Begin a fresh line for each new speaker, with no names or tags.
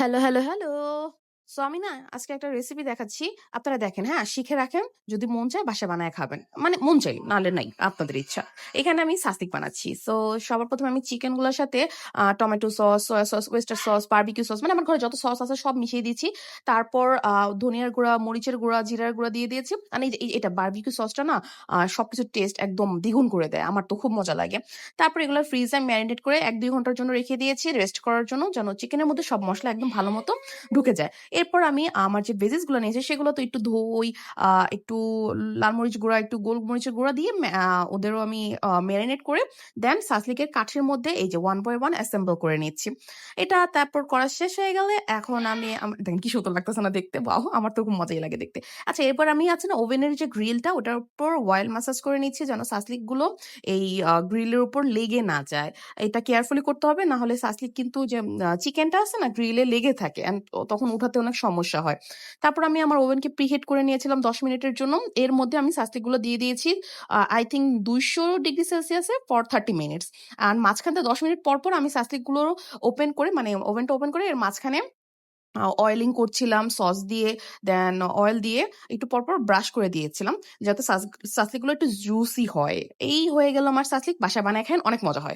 Hello, hello, hello. So আমি না আজকে একটা রেসিপি দেখাচ্ছি। আপনারা দেখেন, হ্যাঁ? শিখে রাখেন। যদি মন চায় বাসায় বানায় খাবেন। মানে মন চাইলে, নাহলে নাই। আপনাদের ইচ্ছা। এখানে আমি সাসটিক বানাচ্ছি। সো সবার ১ম এ আমি চিকেন গুলার সাথে tomato sauce, soya sauce, oyster sauce, barbecue sauce মানে আমার ঘরে যত সস আছে সব মিশিয়ে দিয়েছি। তারপর ধনিয়ার গুঁড়া, মরিচের গুঁড়া, জিরার গুঁড়া দিয়ে দিয়েছি। মানে এটা বারবিকিউ সসটা না সবকিছুর টেস্ট একদম দ্বিগুণ করে দেয়। আমার তো খুব মজা লাগে। তারপর এগুলো ফ্রিজে আমি ম্যারিনেট করে ১-২ ঘন্টার জন্য রেখে দিয়েছি রেস্ট করার জন্য যেন চিকেনের মধ্যে সব মসলা একদম ভালো মতো ঢুকে যায়। এরপর আমি আমার যে ভেজেস গুলো নিয়েছি সেগুলো তো একটু ধুই, একটু লাল মরিচ গুঁড়া, একটু গোলমরিচের গুঁড়া দিয়ে ওদেরও আমি মেরিনেট করে দেন সাসলিকের কাঠির মধ্যে এই যে 1 বাই 1 অ্যাসেম্বল করে নিচ্ছি। এটা তারপর করা শেষ হয়ে গেলে এখন আমি দেখেন কি সুন্দর লাগতেছে না দেখতে? ওয়াও! আমার তো খুব মজাই লাগে দেখতে। আচ্ছা এরপর আমি আছে না ওভেনের যে গ্রিলটা ওটার উপর অয়েল মাসাজ করে নিচ্ছি যেন সাসলিক গুলো এই গ্রিলের উপর লেগে না যায়। এটা কেয়ারফুলি করতে হবে না হলে সাসলিক কিন্তু যে চিকেনটা আছে না গ্রিলে লেগে থাকে অ্যান্ড তখন উঠাতে অনেক সমস্যা হয়। তারপর আমি আমার ওভেনকে প্রিহিট করে নিয়েছিলাম ১০ মিনিটের জন্য। এর মধ্যে আমি সাসলিকগুলো দিয়ে দিয়েছি আই থিংক ২০০ ডিগ্রি সেলসিয়াসে ফর 30 মিনিটস। আর মাঝখান থেকে ১০ মিনিট পর, পর আমি সাসলিকগুলো ওপেন করে মানে ওভেনটা ওপেন করে এর মাঝখানে অয়েলিং করছিলাম সস দিয়ে, দেন অয়েল দিয়ে একটু পরপর ব্রাশ করে দিয়েছিলাম যাতে সাসলিকগুলো একটু জুসি হয়। এই হয়ে গেল আমার সাসলিক। বাসায় বানায় খায়েন, অনেক মজা হয়।